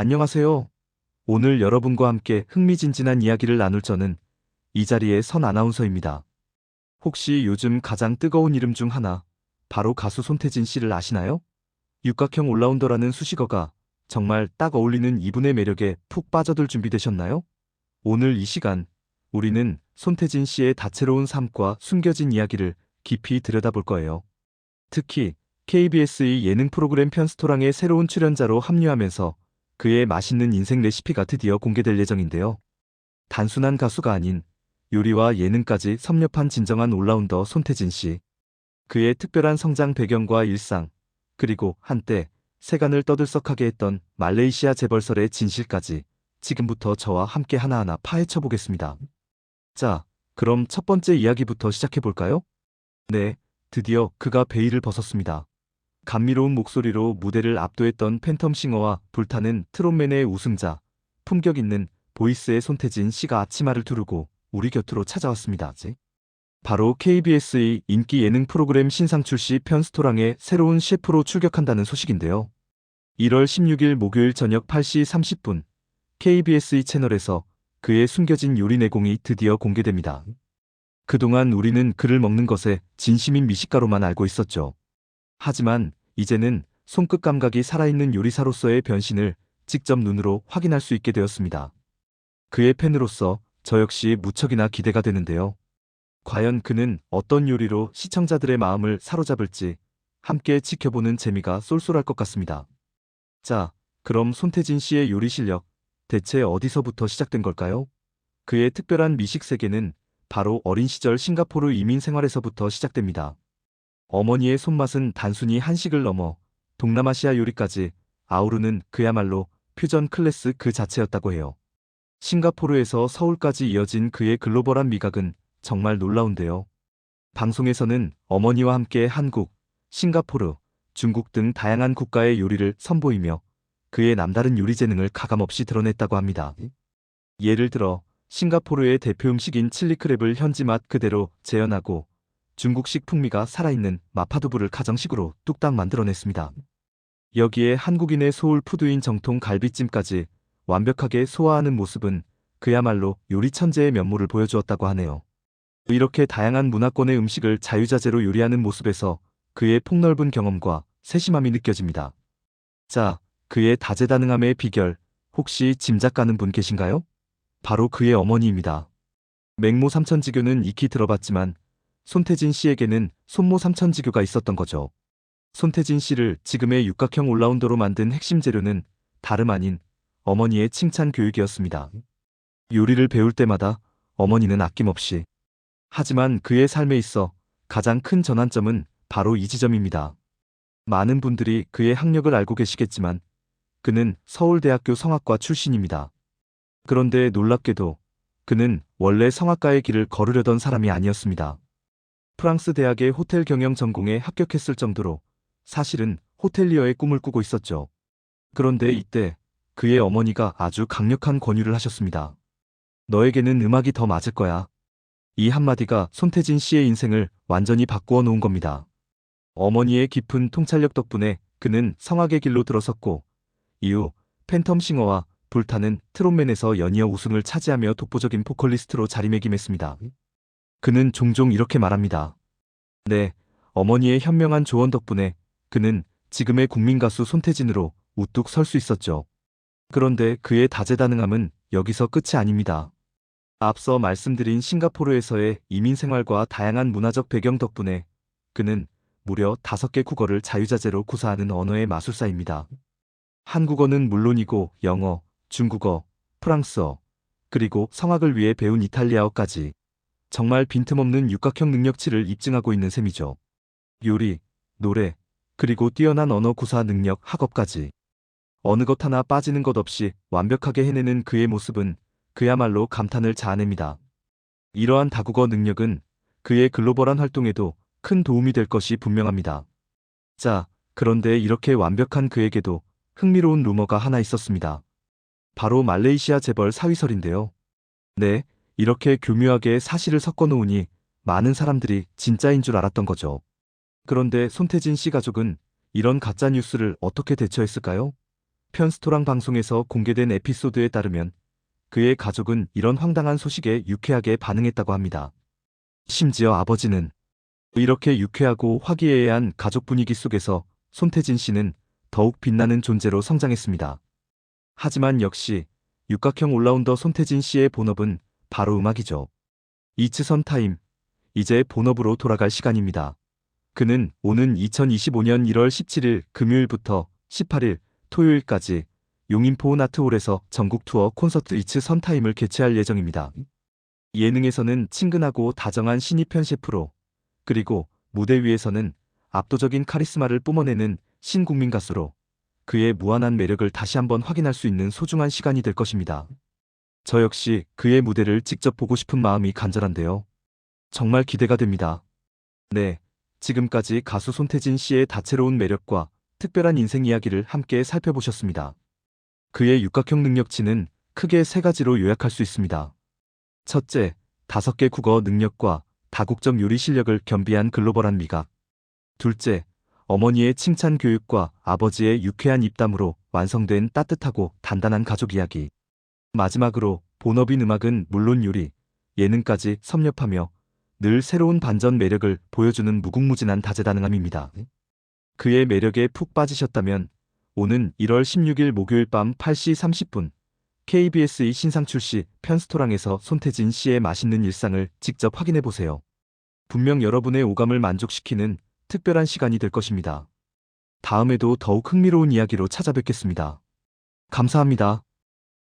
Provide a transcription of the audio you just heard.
안녕하세요. 오늘 여러분과 함께 흥미진진한 이야기를 나눌 저는 이 자리의 선 아나운서입니다. 혹시 요즘 가장 뜨거운 이름 중 하나, 바로 가수 손태진 씨를 아시나요? 육각형 올라운더라는 수식어가 정말 딱 어울리는 이분의 매력에 푹 빠져들 준비되셨나요? 오늘 이 시간, 우리는 손태진 씨의 다채로운 삶과 숨겨진 이야기를 깊이 들여다볼 거예요. 특히 KBS의 예능 프로그램 편스토랑의 새로운 출연자로 합류하면서 그의 맛있는 인생 레시피가 드디어 공개될 예정인데요. 단순한 가수가 아닌 요리와 예능까지 섭렵한 진정한 올라운더 손태진 씨. 그의 특별한 성장 배경과 일상, 그리고 한때 세간을 떠들썩하게 했던 말레이시아 재벌설의 진실까지 지금부터 저와 함께 하나하나 파헤쳐 보겠습니다. 자, 그럼 첫 번째 이야기부터 시작해 볼까요? 네, 드디어 그가 베일을 벗었습니다. 감미로운 목소리로 무대를 압도했던 팬텀싱어와 불타는 트롯맨의 우승자, 품격 있는 보이스의 손태진 씨가 앞치마를 두르고 우리 곁으로 찾아왔습니다. 바로 KBS의 인기 예능 프로그램 신상 출시 편스토랑의 새로운 셰프로 출격한다는 소식인데요. 1월 16일 목요일 저녁 8시 30분 KBS의 채널에서 그의 숨겨진 요리 내공이 드디어 공개됩니다. 그동안 우리는 그를 먹는 것에 진심인 미식가로만 알고 있었죠. 하지만 이제는 손끝 감각이 살아있는 요리사로서의 변신을 직접 눈으로 확인할 수 있게 되었습니다. 그의 팬으로서 저 역시 무척이나 기대가 되는데요. 과연 그는 어떤 요리로 시청자들의 마음을 사로잡을지 함께 지켜보는 재미가 쏠쏠할 것 같습니다. 자, 그럼 손태진 씨의 요리 실력, 대체 어디서부터 시작된 걸까요? 그의 특별한 미식 세계는 바로 어린 시절 싱가포르 이민 생활에서부터 시작됩니다. 어머니의 손맛은 단순히 한식을 넘어 동남아시아 요리까지 아우르는 그야말로 퓨전 클래스 그 자체였다고 해요. 싱가포르에서 서울까지 이어진 그의 글로벌한 미각은 정말 놀라운데요. 방송에서는 어머니와 함께 한국, 싱가포르, 중국 등 다양한 국가의 요리를 선보이며 그의 남다른 요리 재능을 가감없이 드러냈다고 합니다. 예를 들어 싱가포르의 대표 음식인 칠리크랩을 현지 맛 그대로 재현하고 중국식 풍미가 살아있는 마파두부를 가정식으로 뚝딱 만들어냈습니다. 여기에 한국인의 소울 푸드인 정통 갈비찜까지 완벽하게 소화하는 모습은 그야말로 요리 천재의 면모를 보여주었다고 하네요. 이렇게 다양한 문화권의 음식을 자유자재로 요리하는 모습에서 그의 폭넓은 경험과 세심함이 느껴집니다. 자, 그의 다재다능함의 비결, 혹시 짐작 가는 분 계신가요? 바로 그의 어머니입니다. 맹모 삼천지교는 익히 들어봤지만 손태진 씨에게는 손모 삼천지교가 있었던 거죠. 손태진 씨를 지금의 육각형 올라운더로 만든 핵심 재료는 다름 아닌 어머니의 칭찬 교육이었습니다. 요리를 배울 때마다 어머니는 아낌없이. 하지만 그의 삶에 있어 가장 큰 전환점은 바로 이 지점입니다. 많은 분들이 그의 학력을 알고 계시겠지만 그는 서울대학교 성악과 출신입니다. 그런데 놀랍게도 그는 원래 성악가의 길을 걸으려던 사람이 아니었습니다. 프랑스 대학의 호텔 경영 전공에 합격했을 정도로 사실은 호텔리어의 꿈을 꾸고 있었죠. 그런데 이때 그의 어머니가 아주 강력한 권유를 하셨습니다. 너에게는 음악이 더 맞을 거야. 이 한마디가 손태진 씨의 인생을 완전히 바꾸어 놓은 겁니다. 어머니의 깊은 통찰력 덕분에 그는 성악의 길로 들어섰고 이후 팬텀싱어와 불타는 트롯맨에서 연이어 우승을 차지하며 독보적인 보컬리스트로 자리매김했습니다. 그는 종종 이렇게 말합니다. 네, 어머니의 현명한 조언 덕분에 그는 지금의 국민 가수 손태진으로 우뚝 설 수 있었죠. 그런데 그의 다재다능함은 여기서 끝이 아닙니다. 앞서 말씀드린 싱가포르에서의 이민 생활과 다양한 문화적 배경 덕분에 그는 무려 5개 국어를 자유자재로 구사하는 언어의 마술사입니다. 한국어는 물론이고 영어, 중국어, 프랑스어, 그리고 성악을 위해 배운 이탈리아어까지 정말 빈틈없는 육각형 능력치를 입증하고 있는 셈이죠. 요리, 노래, 그리고 뛰어난 언어 구사 능력 학업까지 어느 것 하나 빠지는 것 없이 완벽하게 해내는 그의 모습은 그야말로 감탄을 자아냅니다. 이러한 다국어 능력은 그의 글로벌한 활동에도 큰 도움이 될 것이 분명합니다. 자, 그런데 이렇게 완벽한 그에게도 흥미로운 루머가 하나 있었습니다. 바로 말레이시아 재벌 사위설인데요. 네, 이렇게 교묘하게 사실을 섞어 놓으니 많은 사람들이 진짜인 줄 알았던 거죠. 그런데 손태진 씨 가족은 이런 가짜뉴스를 어떻게 대처했을까요? 편스토랑 방송에서 공개된 에피소드에 따르면 그의 가족은 이런 황당한 소식에 유쾌하게 반응했다고 합니다. 심지어 아버지는 이렇게 유쾌하고 화기애애한 가족 분위기 속에서 손태진 씨는 더욱 빛나는 존재로 성장했습니다. 하지만 역시 육각형 올라운더 손태진 씨의 본업은 바로 음악이죠. 이츠선 타임, 이제 본업으로 돌아갈 시간입니다. 그는 오는 2025년 1월 17일 금요일부터 18일 토요일까지 용인포 나트홀에서 전국 투어 콘서트 이츠선 타임을 개최할 예정입니다. 예능에서는 친근하고 다정한 신입현 셰프로, 그리고 무대 위에서는 압도적인 카리스마를 뿜어내는 신국민 가수로 그의 무한한 매력을 다시 한번 확인할 수 있는 소중한 시간이 될 것입니다. 저 역시 그의 무대를 직접 보고 싶은 마음이 간절한데요. 정말 기대가 됩니다. 네, 지금까지 가수 손태진 씨의 다채로운 매력과 특별한 인생 이야기를 함께 살펴보셨습니다. 그의 육각형 능력치는 크게 세 가지로 요약할 수 있습니다. 첫째, 5개 국어 능력과 다국적 요리 실력을 겸비한 글로벌한 미각. 둘째, 어머니의 칭찬 교육과 아버지의 유쾌한 입담으로 완성된 따뜻하고 단단한 가족 이야기. 마지막으로 본업인 음악은 물론 요리, 예능까지 섭렵하며 늘 새로운 반전 매력을 보여주는 무궁무진한 다재다능함입니다. 그의 매력에 푹 빠지셨다면 오는 1월 16일 목요일 밤 8시 30분 KBS2 신상 출시 편스토랑에서 손태진 씨의 맛있는 일상을 직접 확인해보세요. 분명 여러분의 오감을 만족시키는 특별한 시간이 될 것입니다. 다음에도 더욱 흥미로운 이야기로 찾아뵙겠습니다. 감사합니다.